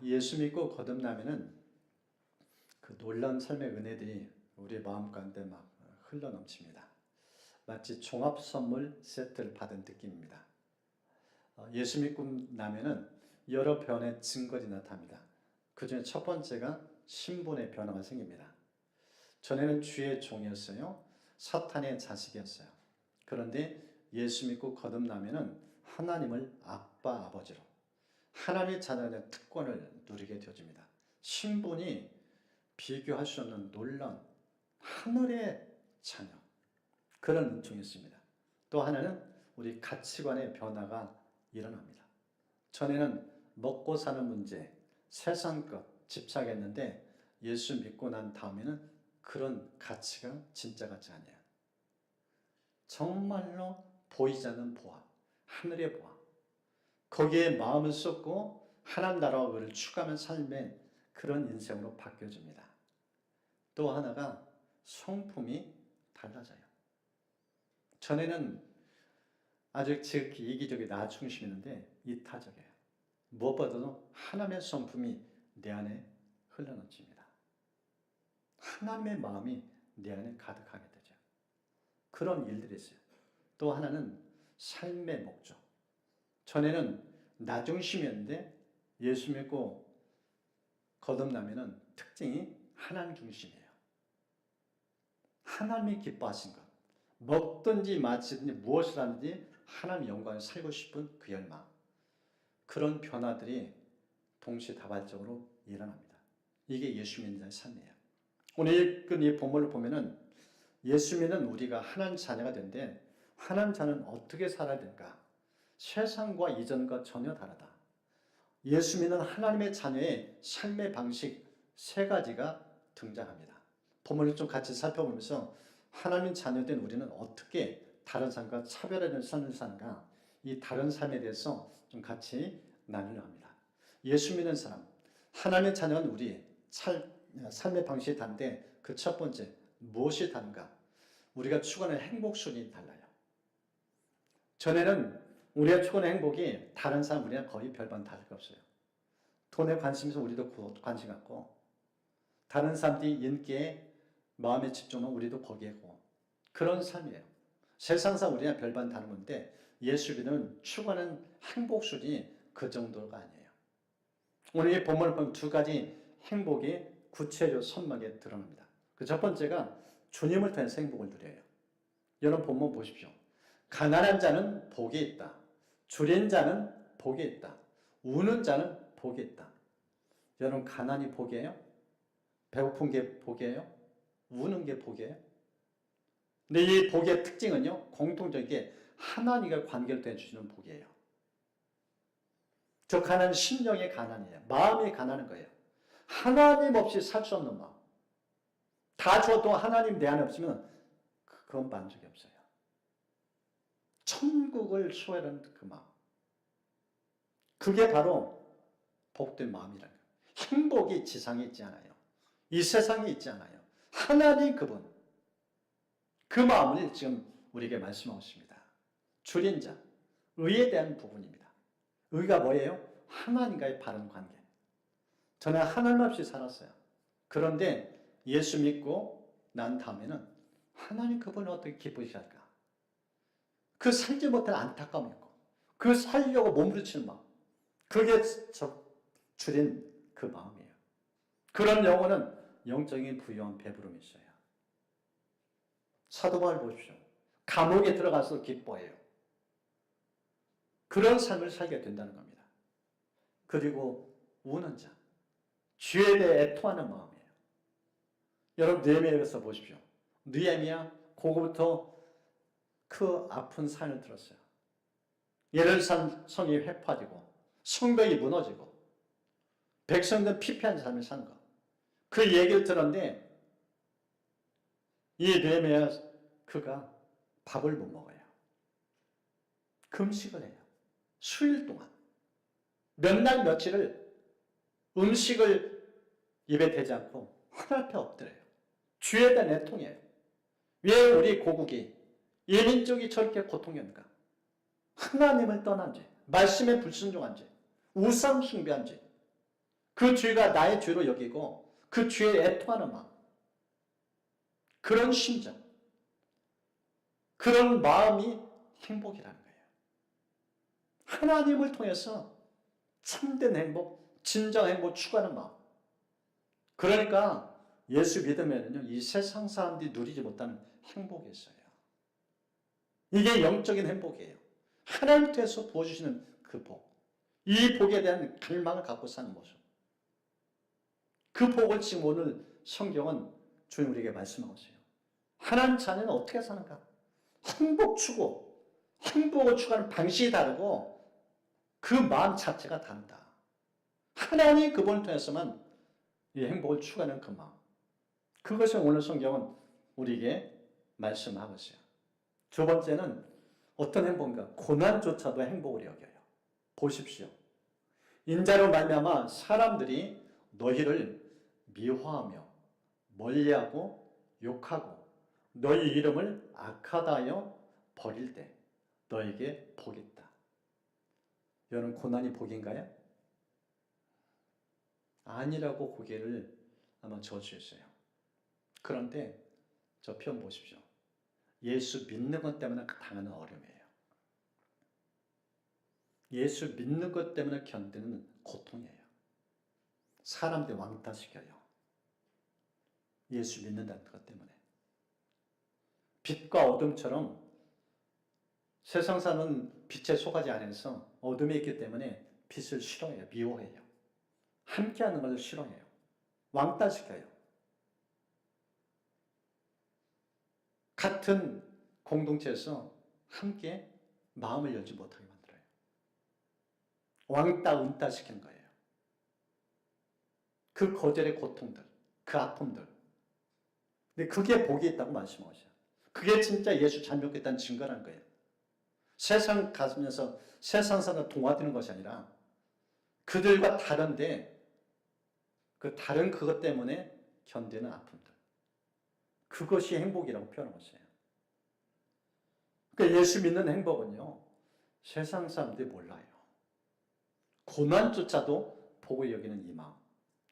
예수 믿고 거듭나면은 그 놀라운 삶의 은혜들이 우리 마음 가운데 막 흘러 넘칩니다. 마치 종합 선물 세트를 받은 느낌입니다. 예수 믿고 나면은 여러 변의 증거들이 나타납니다. 그 중에 첫 번째가 신분의 변화가 생깁니다. 전에는 주의 종이었어요. 사탄의 자식이었어요. 그런데 예수 믿고 거듭나면은 하나님을 아빠, 아버지로 하나님의 자녀의 특권을 누리게 되어집니다. 신분이 비교할 수 없는 놀라운 하늘의 자녀, 그런 은총이 있습니다. 또 하나는 우리 가치관의 변화가 일어납니다. 전에는 먹고 사는 문제, 세상 것 집착했는데 예수 믿고 난 다음에는 그런 가치가 진짜 가치 아니에요. 정말로 보이지 않는 보화, 하늘의 보화. 거기에 마음을 쏟고 하나님 나라와 그를 추구하는 삶의 그런 인생으로 바뀌어집니다. 또 하나가 성품이 달라져요. 전에는 아주 지극히 이기적이 나 중심이었는데 이타적이에요. 무엇보다도 하나님의 성품이 내 안에 흘러넘칩니다. 하나님의 마음이 내 안에 가득하게 되죠. 그런 일들이 있어요. 또 하나는 삶의 목적. 전에는 나 중심이었는데 예수 믿고 거듭나면은 특징이 하나님 중심이에요. 하나님이 기뻐하신 것. 먹든지 마시든지 무엇을 하든지 하나님 영광에 살고 싶은 그 열망. 그런 변화들이 동시다발적으로 일어납니다. 이게 예수 믿는 자의 삶이에요. 오늘 읽은 이 본문을 보면은 예수 믿는 우리가 하나님 자녀가 되는데 하나님 자녀는 어떻게 살아야 될까? 세상과 이전과 전혀 다르다. 예수 믿는 하나님의 자녀의 삶의 방식 세 가지가 등장합니다. 본문을 좀 같이 살펴보면서 하나님 자녀된 우리는 어떻게 다른 삶과 차별화된 삶을 사는가, 이 다른 삶에 대해서 좀 같이 나누려 합니다. 예수 믿는 사람, 하나님의 자녀는 우리 삶의 방식이 다른데 그 첫 번째, 무엇이 다른가? 우리가 추구하는 행복 순위 달라요. 전에는 우리가 추구하는 행복이 다른 사람 우리랑 거의 별반 다를 게 없어요. 돈에 관심 있으면 우리도 관심 갖고, 다른 사람들이 인기에 마음에 집중하면 우리도 거기에 고, 그런 삶이에요. 세상사 우리랑 별반 다른 건데 예수 믿는 추구하는 행복 순위 그 정도가 아니에요. 오늘 이 본문을 보면 두 가지 행복이 구체적으로 선명하게 드러납니다. 그 첫 번째가 주님을 통해서 행복을 누려요. 여러분 본문 보십시오. 가난한 자는 복이 있다. 줄인 자는 복이 있다. 우는 자는 복이 있다. 여러분 가난이 복이에요? 배고픈 게 복이에요? 우는 게 복이에요? 근데 이 복의 특징은요, 공통적이게 하나님과 관계를 해주시는 복이에요. 저 가난은 심령의 가난이에요. 마음이 가난한 거예요. 하나님 없이 살 수 없는 마음. 다 줘도 하나님 내 안에 없으면 그건 만족이 없어요. 천국을 소유하는 그 마음. 그게 바로 복된 마음이라는 거예요. 행복이 지상에 있지 않아요. 이 세상에 있지 않아요. 하나님 그분. 그 마음을 지금 우리에게 말씀하고 있습니다. 줄인 자, 의에 대한 부분입니다. 의가 뭐예요? 하나님과의 바른 관계. 저는 하나님 없이 살았어요. 그런데 예수 믿고 난 다음에는 하나님 그분을 어떻게 기쁘시할까? 그 살지 못할 안타까움이 있고 그 살려고 몸부림치는 마음. 그게 줄인 그 마음이에요. 그런 영혼은 영적인 부유한 배부름이 있어요. 사도 바울 보십시오. 감옥에 들어가서 기뻐해요. 그런 삶을 살게 된다는 겁니다. 그리고 우는 자, 죄에 대해 애통하는 마음이에요. 여러분 느헤미야에서 보십시오. 느헤미야 그거부터 그 아픈 산을 들었어요. 예루살렘 성이 회파되고 성벽이 무너지고 백성들 피폐한 삶을 사는 것. 그 얘기를 들었는데 이 느헤미야 그가 밥을 못 먹어요. 금식을 해요. 수일 동안. 몇 날 며칠을 음식을 입에 대지 않고 하늘 앞에 엎드려요. 죄에 대한 애통이에요. 왜 우리 고국이 예민족이 저렇게 고통했는가? 하나님을 떠난 죄, 말씀에 불순종한 죄, 우상 숭배한 죄. 그 죄가 나의 죄로 여기고 그 죄에 애통하는 마음, 그런 심정, 그런 마음이 행복이라는 거예요. 하나님을 통해서 참된 행복, 진정 행복 추구하는 마음. 그러니까 예수 믿으면요, 이 세상 사람들이 누리지 못하는 행복이 있어요. 이게 영적인 행복이에요. 하나님 통해서 부어주시는 그 복. 이 복에 대한 갈망을 갖고 사는 모습. 그 복을 지금 오늘 성경은 주님 우리에게 말씀하고 있어요. 하나님 자녀는 어떻게 사는가? 행복 추구, 행복을 추구하는 방식이 다르고 그 마음 자체가 다르다. 하나님 그분을 통해서만 이 행복을 추구하는 그 마음. 그것을 오늘 성경은 우리에게 말씀하고 있어요. 두 번째는 어떤 행복인가? 고난조차도 행복을 여겨요. 보십시오. 인자로 말미암아 사람들이 너희를 미워하며 멀리하고 욕하고 너희 이름을 악하다하여 버릴 때 너에게 복이 있다. 여러분, 고난이 복인가요? 아니라고 고개를 아마 저주했어요. 그런데 저 표현 보십시오. 예수 믿는 것 때문에 당하는 어려움이에요. 예수 믿는 것 때문에 견디는 고통이에요. 사람들 왕따시켜요. 예수 믿는다는 것 때문에. 빛과 어둠처럼 세상 사는 빛의 소가지 안에서 어둠이 있기 때문에 빛을 싫어해요. 미워해요. 함께하는 것을 싫어해요. 왕따시켜요. 같은 공동체에서 함께 마음을 열지 못하게 만들어요. 왕따, 은따시키는 거예요. 그 거절의 고통들, 그 아픔들. 근데 그게 복이 있다고 말씀하셔요. 그게 진짜 예수 잘 믿겠다는 증거라는 거예요. 세상 가면서 세상 사람 동화되는 것이 아니라 그들과 다른데 그 다른 그것 때문에 견디는 아픔들. 그것이 행복이라고 표현하고 있어요. 그러니까 예수 믿는 행복은요, 세상 사람들이 몰라요. 고난조차도 복을 여기는 이 마음.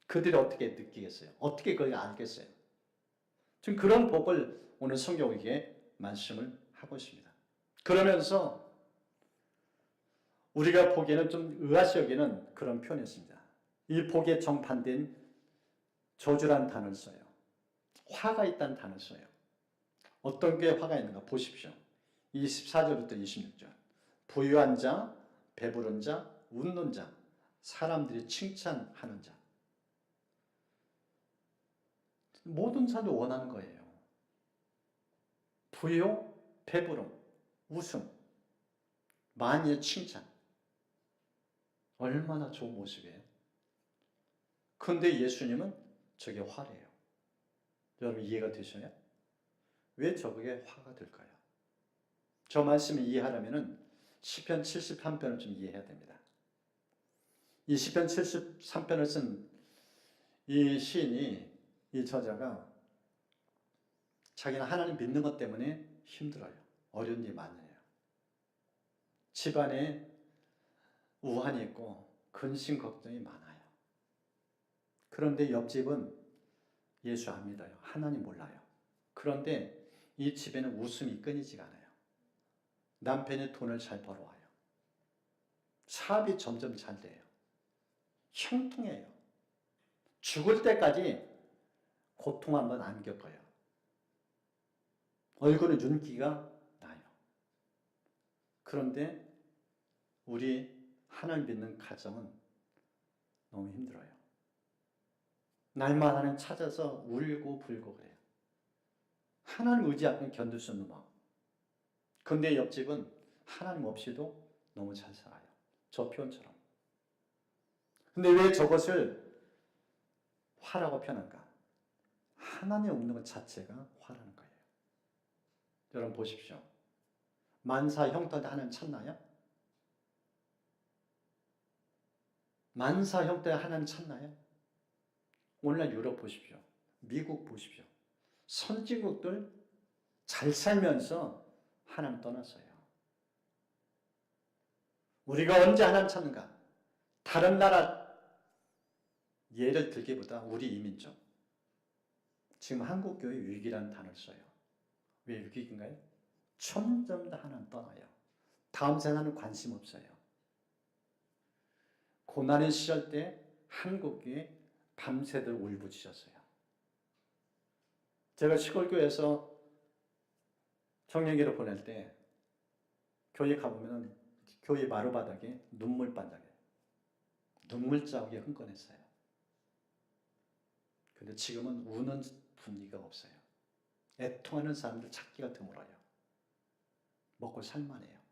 그들이 어떻게 느끼겠어요? 어떻게 그걸 알겠어요? 지금 그런 복을 오늘 성경에게 말씀을 하고 있습니다. 그러면서 우리가 보기에는 좀 의아시 여기는 그런 표현이었습니다. 이 복의 정반대인 저주라는 단어를 써요. 화가 있다는 단어를 써요. 어떤 게 화가 있는가 보십시오. 24절부터 26절. 부유한 자, 배부른 자, 웃는 자, 사람들이 칭찬하는 자. 모든 사람이 원하는 거예요. 부유, 배부름, 웃음, 만일 칭찬. 얼마나 좋은 모습이에요. 그런데 예수님은 저게 화래요. 여러분 이해가 되셔요? 왜 저게 화가 될까요? 저 말씀을 이해하려면 시편 73편을 좀 이해해야 됩니다. 이 시편 73편을 쓴 이 시인이, 이 저자가 자기는 하나님 믿는 것 때문에 힘들어요. 어려운 일이 많아요. 집안에 우환이 있고 근심 걱정이 많아요. 그런데 옆집은 예수 안 믿어요. 하나님 몰라요. 그런데 이 집에는 웃음이 끊이지가 않아요. 남편이 돈을 잘 벌어와요. 사업이 점점 잘 돼요. 형통해요. 죽을 때까지 고통 한번 안 겪어요. 얼굴에 윤기가 나요. 그런데 우리 하나님 믿는 가정은 너무 힘들어요. 날마다 하나님 찾아서 울고 불고 그래요. 하나님 의지하면 견딜 수 없는 마음. 그런데 옆집은 하나님 없이도 너무 잘 살아요. 저 표현처럼. 근데 왜 저것을 화라고 표현할까? 하나님 없는 것 자체가 화라는 거예요. 여러분 보십시오. 만사 형통한테 하나님 찾나요? 만사 형통에 하나님 찾나요? 오늘날 유럽 보십시오. 미국 보십시오. 선진국들 잘 살면서 하나님 떠났어요. 우리가 언제 하나님 찾는가? 다른 나라 예를 들기보다 우리 이민족, 지금 한국교회 위기라는 단어를 써요. 왜 위기인가요? 점점 더 하나는 떠나요. 다음 세상은 관심 없어요. 고난의 시절 때 한국이 밤새들 울부짖었어요. 제가 시골교회에서 청년기를 보낼 때 교회 가보면 교회 마루바닥에 눈물 반짝여요. 눈물 자국이 흥건했어요. 근데 지금은 우는 분위기가 없어요. 애통하는 사람들 찾기가 드물어요. 먹고 살만해요.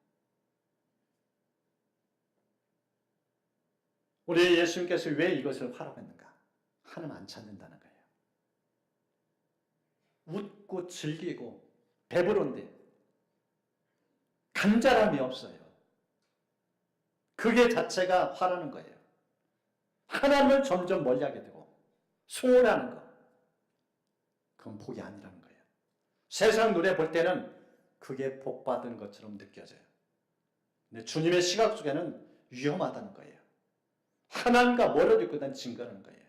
우리 예수님께서 왜 이것을 허락했는가? 하나님 안 찾는다는 거예요. 웃고 즐기고 배부른데 간절함이 없어요. 그게 자체가 화라는 거예요. 하나님을 점점 멀리하게 되고 소원하는 것, 그건 복이 아니라는 거예요. 세상 눈에 볼 때는 그게 복받은 것처럼 느껴져요. 근데 주님의 시각 속에는 위험하다는 거예요. 하나님과 멀어지고 있다는 증거라는 거예요.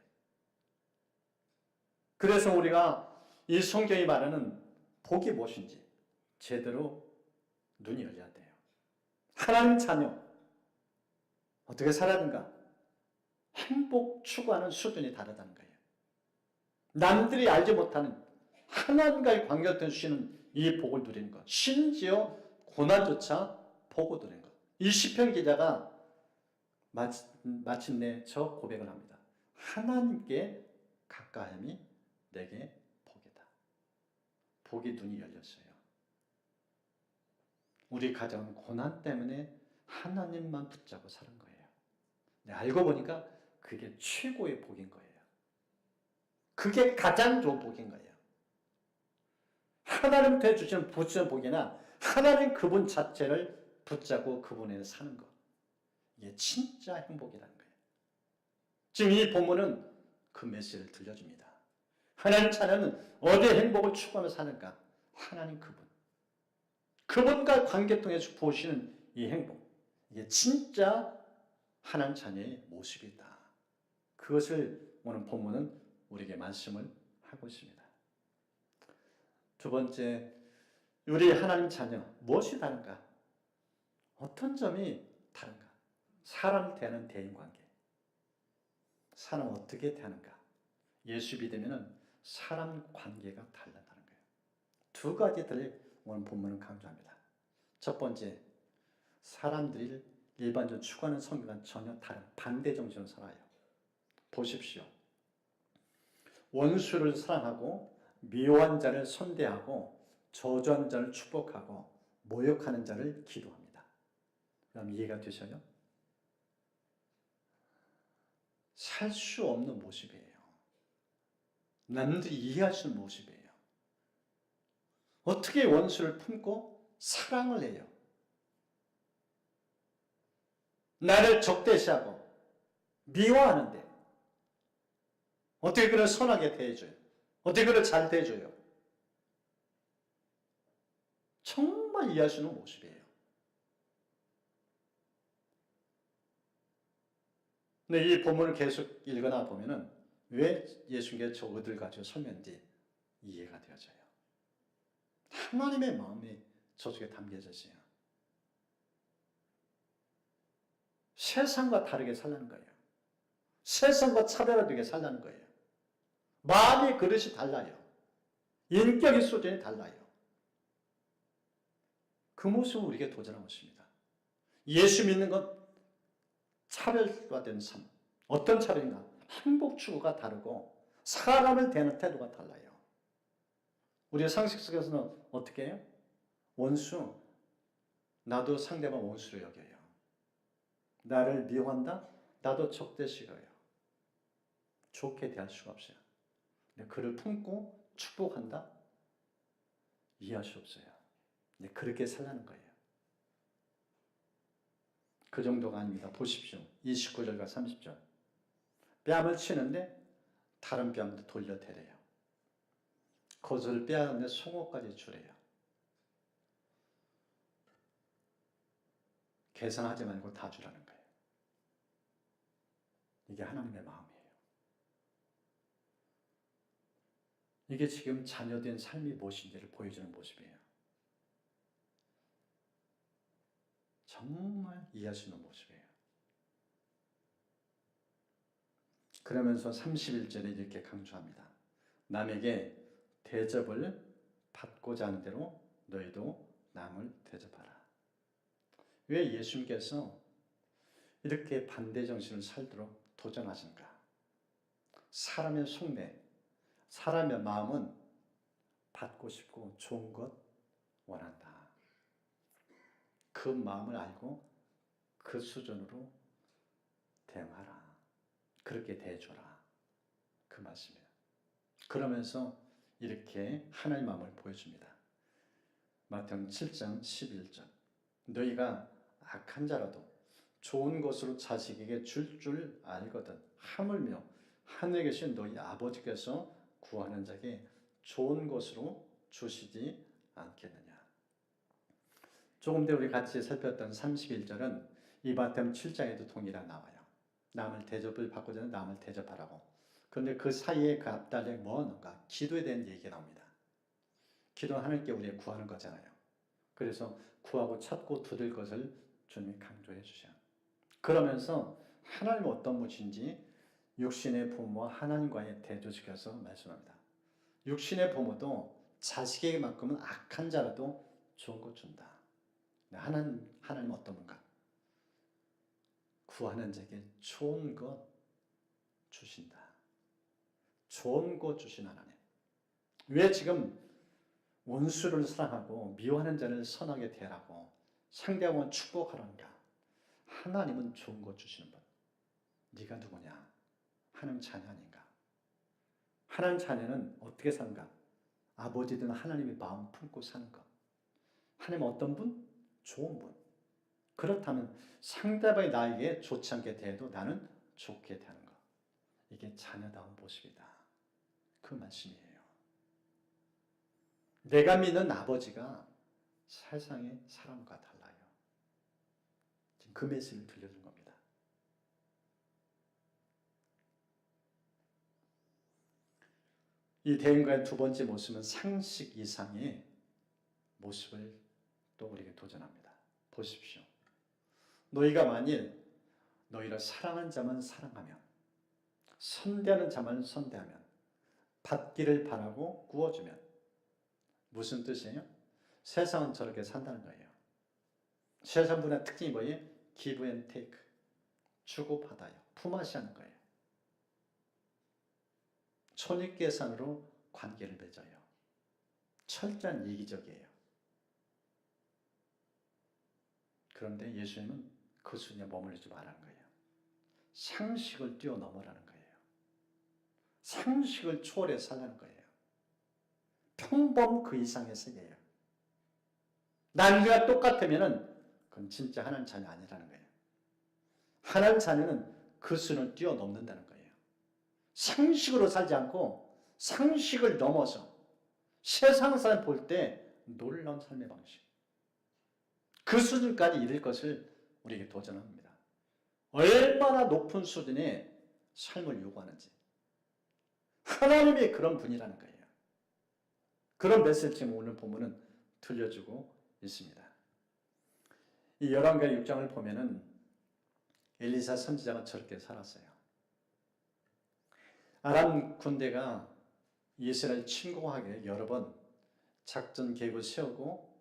그래서 우리가 이 성경이 말하는 복이 무엇인지 제대로 눈이 열려야 돼요. 하나님 자녀, 어떻게 살아야 하는가? 행복 추구하는 수준이 다르다는 거예요. 남들이 알지 못하는 하나님과의 관계를 주시는 이 복을 누리는 것, 심지어 고난조차 복을 누리는 것. 이 시편 기자가 마침내 저 고백을 합니다. 하나님께 가까움이 내게 복이다. 복이 눈이 열렸어요. 우리 가정은 고난 때문에 하나님만 붙잡고 사는 거예요. 알고 보니까 그게 최고의 복인 거예요. 그게 가장 좋은 복인 거예요. 하나님께 주시는 부처의 복이나 하나님 그분 자체를 붙잡고 그분에 사는 것. 이게 진짜 행복이라는 거예요. 지금 이 본문은 그 메시지를 들려줍니다. 하나님 자녀는 어디에 행복을 추구하며 사는가? 하나님 그분. 그분과 관계 통해서 보시는 이 행복. 이게 진짜 하나님 자녀의 모습이다. 그것을 오늘 본문은 우리에게 말씀을 하고 있습니다. 두 번째, 우리 하나님 자녀 무엇이 다른가? 어떤 점이 다른가? 사람 대하는 대인관계. 사람 어떻게 대하는가? 예수 믿으면 사람 관계가 달라다는 거예요. 두 가지들을 오늘 본문은 강조합니다. 첫 번째, 사람들이 일반적으로 추구하는 성격과는 전혀 다른 반대 정신으로 살아요. 보십시오. 원수를 사랑하고 미워한 자를 선대하고 저주한 자를 축복하고 모욕하는 자를 기도합니다. 그럼 이해가 되셔요? 살 수 없는 모습이에요. 남들이 이해할 수 없는 모습이에요. 어떻게 원수를 품고 사랑을 해요? 나를 적대시하고 미워하는데 어떻게 그를 선하게 대해줘요? 어떻게 그를 잘 대해줘요? 정말 이해할 수 있는 모습이에요. 근데 이 본문을 계속 읽어나 보면은 왜 예수님께서 저것들 가지고 설명인지 이해가 되어져요. 하나님의 마음이 저쪽에 담겨져 있어요. 세상과 다르게 살라는 거예요. 세상과 차별화되게 살라는 거예요. 마음의 그릇이 달라요. 인격의 수준이 달라요. 그 모습을 우리에게 도전하고 있습니다. 예수 믿는 것 차별화된 삶. 어떤 차별인가? 행복 추구가 다르고 사람을 대하는 태도가 달라요. 우리의 상식 속에서는 어떻게 해요? 원수, 나도 상대방 원수로 여겨요. 나를 미워한다? 나도 적대시해요. 좋게 대할 수가 없어요. 그를 품고 축복한다? 이해할 수 없어요. 그렇게 살라는 거예요. 그 정도가 아닙니다. 보십시오. 29절과 30절. 뺨을 치는데 다른 뺨도 돌려대래요. 겉을 빼앗는데 송곳까지 주래요. 계산하지 말고 다 주라는 거예요. 이게 하나님의 마음이에요. 이게 지금 자녀된 삶이 무엇인지를 보여주는 모습이에요. 정말 이해할 수 있는 모습이에요. 그러면서 31절에 이렇게 강조합니다. 남에게 대접을 받고자 하는 대로 너희도 남을 대접하라. 왜 예수님께서 이렇게 반대 정신을 살도록 도전하신가? 사람의 속내, 사람의 마음은 받고 싶고 좋은 것 원한다. 그 마음을 알고 그 수준으로 대응하라. 그렇게 대해줘라. 그 말씀이에요. 그러면서 이렇게 하나님의 마음을 보여줍니다. 마태복음 7장 11절 너희가 악한 자라도 좋은 것으로 자식에게 줄 알거든 하물며 하늘에 계신 너희 아버지께서 구하는 자에게 좋은 것으로 주시지 않겠느냐. 조금 전에 우리 같이 살폈던 31절은 이 마태복음 7장에도 동일하게 나와요. 남을 대접을 받고자 하는 남을 대접하라고. 그런데 그 사이에 그 앞달에 뭐하는가? 기도에 대한 얘기가 나옵니다. 기도는 하나님께 우리가 구하는 거잖아요. 그래서 구하고 찾고 두들 것을 주님이 강조해 주셔요. 그러면서 하나님은 어떤 분인지 육신의 부모와 하나님과의 대조시켜서 말씀합니다. 육신의 부모도 자식에게만큼은 악한 자라도 좋은 것 준다. 하나님은 어떤 분가? 구하는 자에게 좋은 것 주신다. 좋은 것 주신 하나님. 왜 지금 원수를 사랑하고 미워하는 자를 선하게 대하고 상대방을 축복하란가? 하나님은 좋은 것 주시는 분. 네가 누구냐? 하나님 자녀 아닌가? 하나님 자녀는 어떻게 사는가? 아버지든 하나님의 마음 품고 사는 것. 하나님 어떤 분? 좋은 분. 그렇다면 상대방이 나에게 좋지 않게 대해도 나는 좋게 대하는 것. 이게 자녀다운 모습이다. 그 말씀이에요. 내가 믿는 아버지가 세상의 사람과 달라요. 지금 그 메시지를 들려준 겁니다. 이 대인과의 두 번째 모습은 상식 이상의 모습을 또 우리에게 도전합니다. 보십시오. 너희가 만일 너희를 사랑하는 자만 사랑하면 선대하는 자만 선대하면 받기를 바라고 구워주면 무슨 뜻이에요? 세상은 저렇게 산다는 거예요. 세상 분의 특징이 뭐예요? give and take. 주고받아요. 품앗이 하는 거예요. 손익계산으로 관계를 맺어요. 철저한 이기적이에요. 그런데 예수님은 그 순위에 머물리지 말라는 거예요. 상식을 뛰어넘으라는 거예요. 상식을 초월해 살라는 거예요. 평범 그 이상의 세계예요. 난리가 똑같으면은 그건 진짜 하나님 자녀 아니라는 거예요. 하나님 자녀는 그 수는 뛰어넘는다는 거예요. 상식으로 살지 않고 상식을 넘어서 세상 사람 볼 때 놀라운 삶의 방식. 그 수준까지 이를 것을 우리에게 도전합니다. 얼마나 높은 수준의 삶을 요구하는지. 하나님이 그런 분이라는 거예요. 그런 메시지를 오늘 본문은 들려주고 있습니다. 이 열왕기하 6장을 보면은 엘리사 선지자가 저렇게 살았어요. 아람 군대가 이스라엘 침공하게 여러 번 작전 계획을 세우고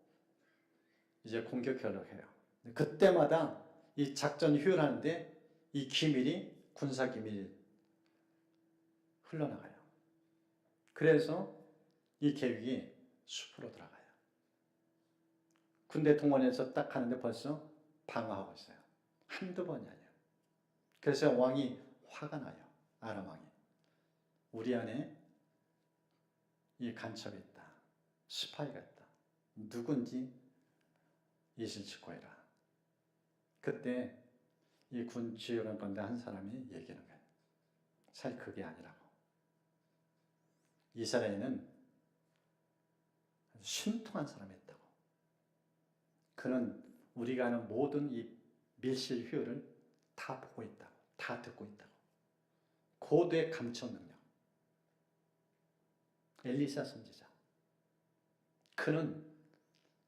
이제 공격하려고 해요. 그때마다 이 작전이 효율하는데 이 기밀이 군사 기밀이 흘러나가요. 그래서 이 계획이 숲으로 들어가요. 군대 동원해서 딱 하는데 벌써 방어하고 있어요. 한두 번이 아니에요. 그래서 왕이 화가 나요. 아람 왕이. 우리 안에 이 간첩이 있다. 스파이가 있다. 누군지 이실직고해라. 그때 이 군 지휘관 건데 한 사람이 얘기하는 거예요. 사실 그게 아니라고. 이스라엘에는 신통한 사람이 있다고. 그는 우리가 하는 모든 이 밀실 효율을 다 보고 있다고. 다 듣고 있다고. 고도의 감청 능력. 엘리사 선지자. 그는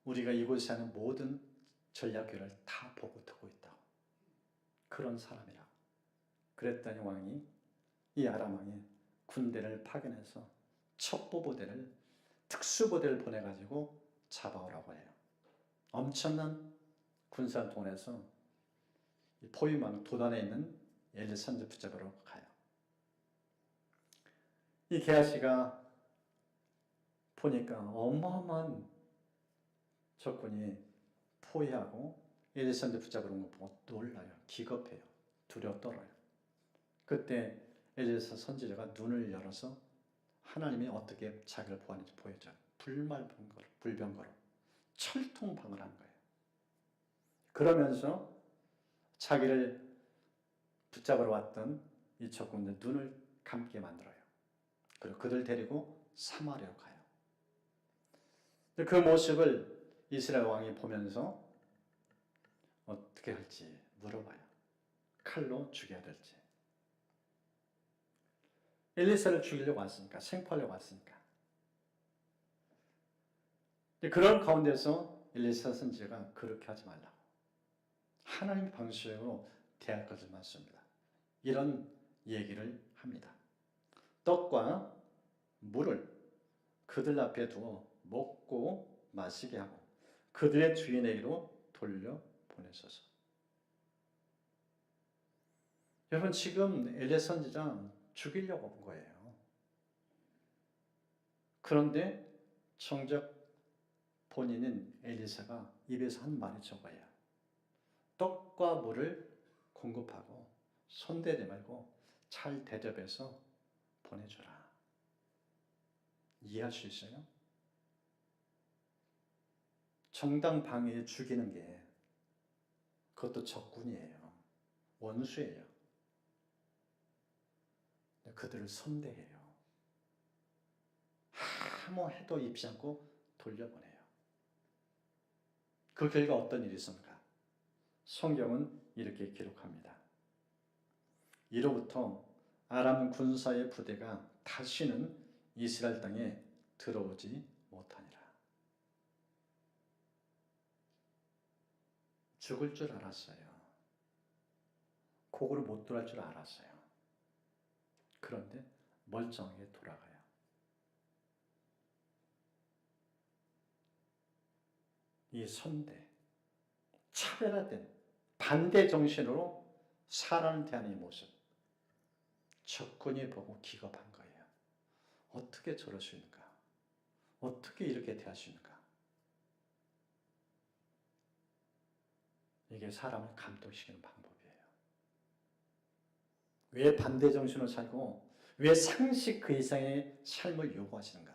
우리가 이곳에 하는 모든 전략교를 다 보고 듣고 있다고. 그런 사람이라고. 그랬더니 왕이, 이 아람 왕이 군대를 파견해서 첩보부대를, 특수부대를 보내가지고 잡아오라고 해요. 엄청난 군사를 동원해서 포위망 도단에 있는 엘리 선지 붙잡으러 가요. 이 게하시가 보니까 어마어마한 적군이 포위하고 엘리 선지 붙잡으러 온 거 보고 놀라요. 기겁해요. 두려워 떨어요. 그때 엘리사 선지자가 눈을 열어서 하나님이 어떻게 자기를 보았는지 보여줘요. 불병거로 철통방을 한 거예요. 그러면서 자기를 붙잡으러 왔던 이 적군들 눈을 감게 만들어요. 그리고 그들 데리고 사마리아로 가요. 그 모습을 이스라엘 왕이 보면서 어떻게 할지 물어봐요. 칼로 죽여야 될지. 엘리사를 죽이려고 왔으니까, 생포하려고 왔으니까. 그런 가운데서 엘리사 선지자가 그렇게 하지 말라고. 하나님 방식으로 대할 것을 맞습니다. 이런 얘기를 합니다. 떡과 물을 그들 앞에 두어 먹고 마시게 하고 그들의 주인에게로 돌려 보내소서. 여러분, 지금 엘리 선지자 죽이려고 온 거예요. 그런데 정작 본인은 엘리사가 입에서 한 말이 저거예요. 떡과 물을 공급하고 손대지 말고 잘 대접해서 보내줘라. 이해할 수 있어요? 정당 방위에 죽이는 게 그것도 적군이에요. 원수예요. 그들을 선대해요. 아무 해도 입지 않고 돌려보내요. 그 결과 어떤 일이 있습니까? 성경은 이렇게 기록합니다. 이로부터 아람 군사의 부대가 다시는 이스라엘 땅에 들어오지 못하니라. 죽을 줄 알았어요. 곡으로 못 돌아갈 줄 알았어요. 그런데 멀쩡하게 돌아가요. 이 선대, 차별화된 반대 정신으로 사람을 대하는 이 모습, 적군이 보고 기겁한 거예요. 어떻게 저럴 수 있는가? 어떻게 이렇게 대할 수 있는가? 이게 사람을 감동시키는 방법이에요. 왜 반대 정신으로 살고 왜 상식 그 이상의 삶을 요구하시는가?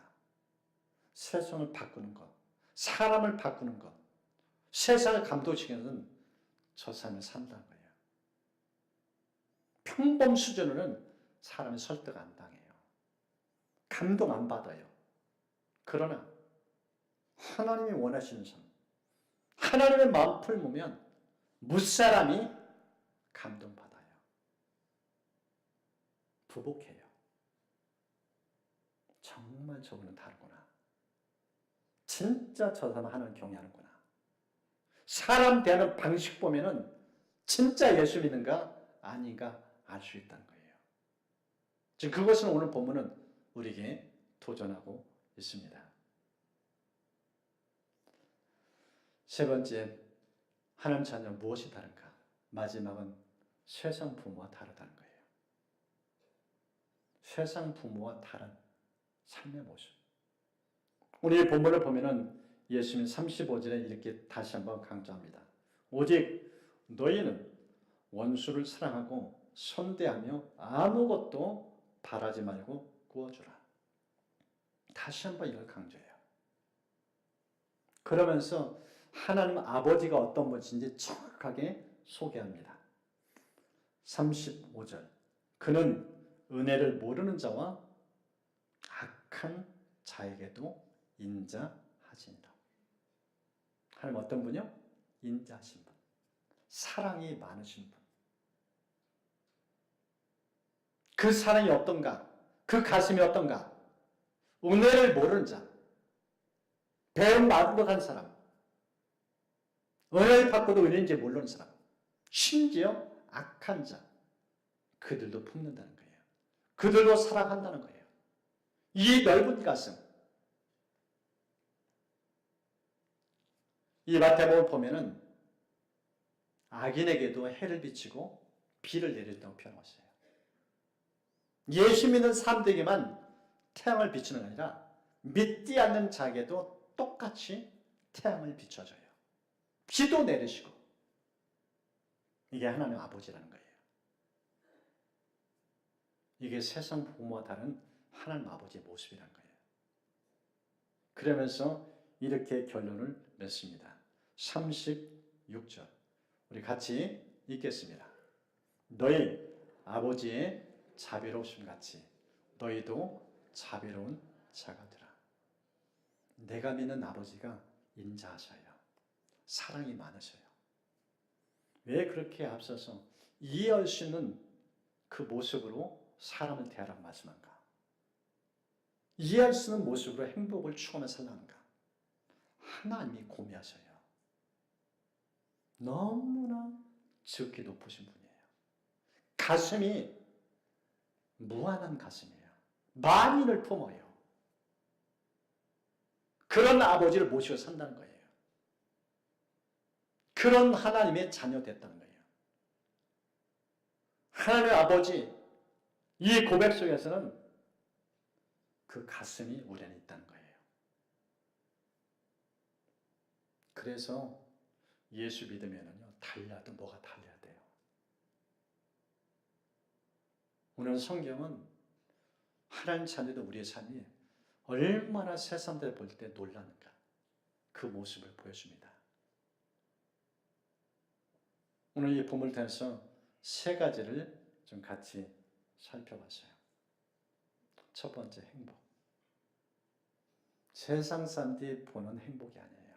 세상을 바꾸는 것, 사람을 바꾸는 것, 세상을 감동시키는 저 삶을 산다는 거예요. 평범 수준으로는 사람이 설득 안 당해요. 감동 안 받아요. 그러나 하나님이 원하시는 삶, 하나님의 마음 품으면 무사람이 감동받아요. 부복해요. 정말 저분은 다르구나. 진짜 저 사람 하나님 경외하는구나. 사람 대하는 방식 보면은 진짜 예수 믿는가 아닌가 알 수 있다는 거예요. 지금 그것은 오늘 본문은 우리에게 도전하고 있습니다. 세 번째, 하나님 자녀 무엇이 다른가? 마지막은 세상 부모와 다르다는 거예요. 세상 부모와 다른 삶의 모습. 오늘 본문을 보면은 예수님 35절에 이렇게 다시 한번 강조합니다. 오직 너희는 원수를 사랑하고 선대하며 아무것도 바라지 말고 구워주라. 다시 한번 이걸 강조해요. 그러면서 하나님 아버지가 어떤 분인지 정확하게 소개합니다. 35절. 그는 은혜를 모르는 자와 악한 자에게도 인자하시니라. 하나님 어떤 분이요? 인자하신 분. 사랑이 많으신 분. 그 사랑이 어떤가? 그 가슴이 어떤가? 은혜를 모르는 자, 배움 만복한 사람, 은혜를 받고도 은혜인지 모르는 사람, 심지어 악한 자, 그들도 품는다는 거예요. 그들도 사랑한다는 거예요. 이 넓은 가슴, 이 마태복음을 보면은 악인에게도 해를 비치고 비를 내렸다고 표현하셨어요. 예수 믿는 사람들에게만 태양을 비추는 게 아니라 믿지 않는 자에게도 똑같이 태양을 비춰줘요. 비도 내리시고. 이게 하나님 아버지라는 거예요. 이게 세상 부모와 다른 하나님 아버지의 모습이라는 거예요. 그러면서 이렇게 결론을 맺습니다. 36절 우리 같이 읽겠습니다. 너희 아버지의 자비로우심 같이 너희도 자비로운 자가 되라. 내가 믿는 아버지가 인자하셔요. 사랑이 많으셔요. 왜 그렇게 앞서서 이해할 수 있는 그 모습으로 사람을 대하라고 말씀한가? 이해할 수 있는 모습으로 행복을 추구하며 살라는가? 하나님이 고미하셔요. 너무나 지극히 높으신 분이에요. 가슴이 무한한 가슴이에요. 만인을 품어요. 그런 아버지를 모시고 산다는 거예요. 그런 하나님의 자녀 됐다는 거예요. 하나님의 아버지, 이 고백 속에서는 그 가슴이 우리 안에 있다는 거예요. 그래서 예수 믿으면요, 달려도 뭐가 달려야 돼요. 오늘 성경은 하나님 자녀도 우리의 삶이 얼마나 세상들 볼 때 놀라는가 그 모습을 보여줍니다. 오늘 이 본문을 통해서 세 가지를 좀 같이 살펴봤어요. 첫 번째, 행복. 세상 사람들이 보는 행복이 아니에요.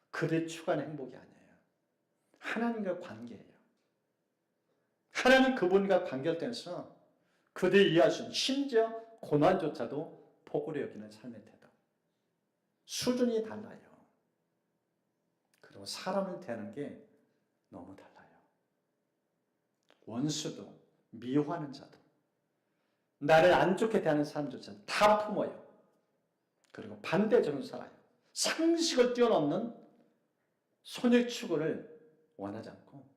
그들이 추구하는 행복이 아니에요. 하나님과 관계예요. 하나님 그분과 관계되어서 그들이 이해할 수 있는 심지어 고난조차도 복으로 여기는 삶의 태도. 수준이 달라요. 그리고 사람을 대하는 게 너무 달라요. 원수도 미워하는 자도 나를 안 좋게 대하는 사람조차도 다 품어요. 그리고 반대적으로 살아요. 상식을 뛰어넘는 손익 추구를 원하지 않고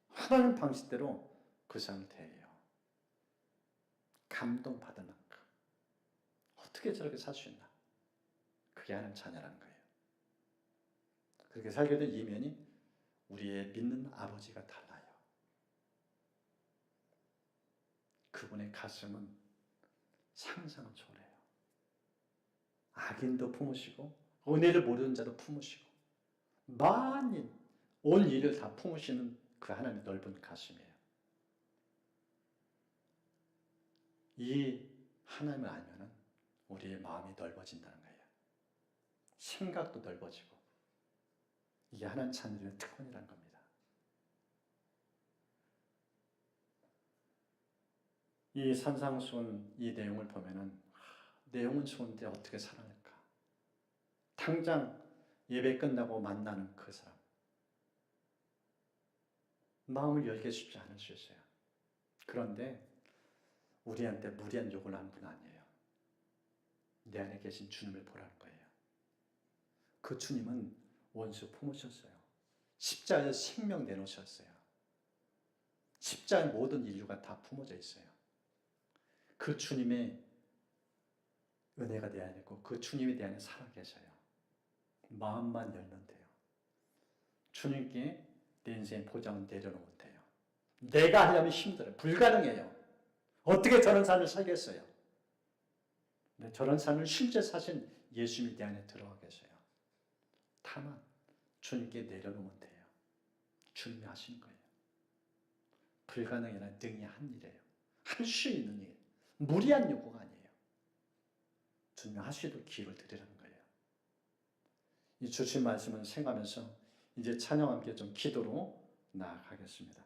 하나님 방식대로 그 사람을 대해요. 감동받을 만큼. 어떻게 저렇게 살 수 있나? 그게 하나님 자녀라는 거예요. 그렇게 살게 된 이면이 우리의 믿는 아버지가 달라요. 그분의 가슴은 상상을 초월해요. 악인도 품으시고 은혜를 모르는 자도 품으시고 만인 온 일을 다 품으시는 그 하나님의 넓은 가슴이에요. 이 하나님을 알면은 우리의 마음이 넓어진다는 거예요. 생각도 넓어지고 이게 하나님 자녀들의 특권이라는 겁니다. 이 산상수훈 이 내용을 보면은 내용은 좋은데 어떻게 살아낼까? 당장 예배 끝나고 만나는 그 사람 마음을 열기 쉽지 않을 수 있어요. 그런데 우리한테 무리한 요구를 하는 분 아니에요. 내 안에 계신 주님을 보라는 거예요. 그 주님은 원수 품으셨어요. 십자가에 생명 내놓으셨어요. 십자가에 모든 인류가 다 품어져 있어요. 그 주님의 은혜가 내 안에 있고 그 주님이 내 안에 살아계셔요. 마음만 열면 돼요. 주님께 내 인생의 보장은 내려놓으면 돼요. 내가 하려면 힘들어요. 불가능해요. 어떻게 저런 삶을 살겠어요? 근데 저런 삶을 실제 사신 예수님이 내 안에 들어가 계셔요. 다만 주님께 내려놓으면 돼요. 주님이 하시는 거예요. 불가능이 아니라 능히 한 일이에요. 할 수 있는 일. 무리한 요구가 아니에요. 주님이 하시도록 기회를 드리라는 거예요. 이 주신 말씀을 생각하면서 이제 찬양과 함께 좀 기도로 나아가겠습니다.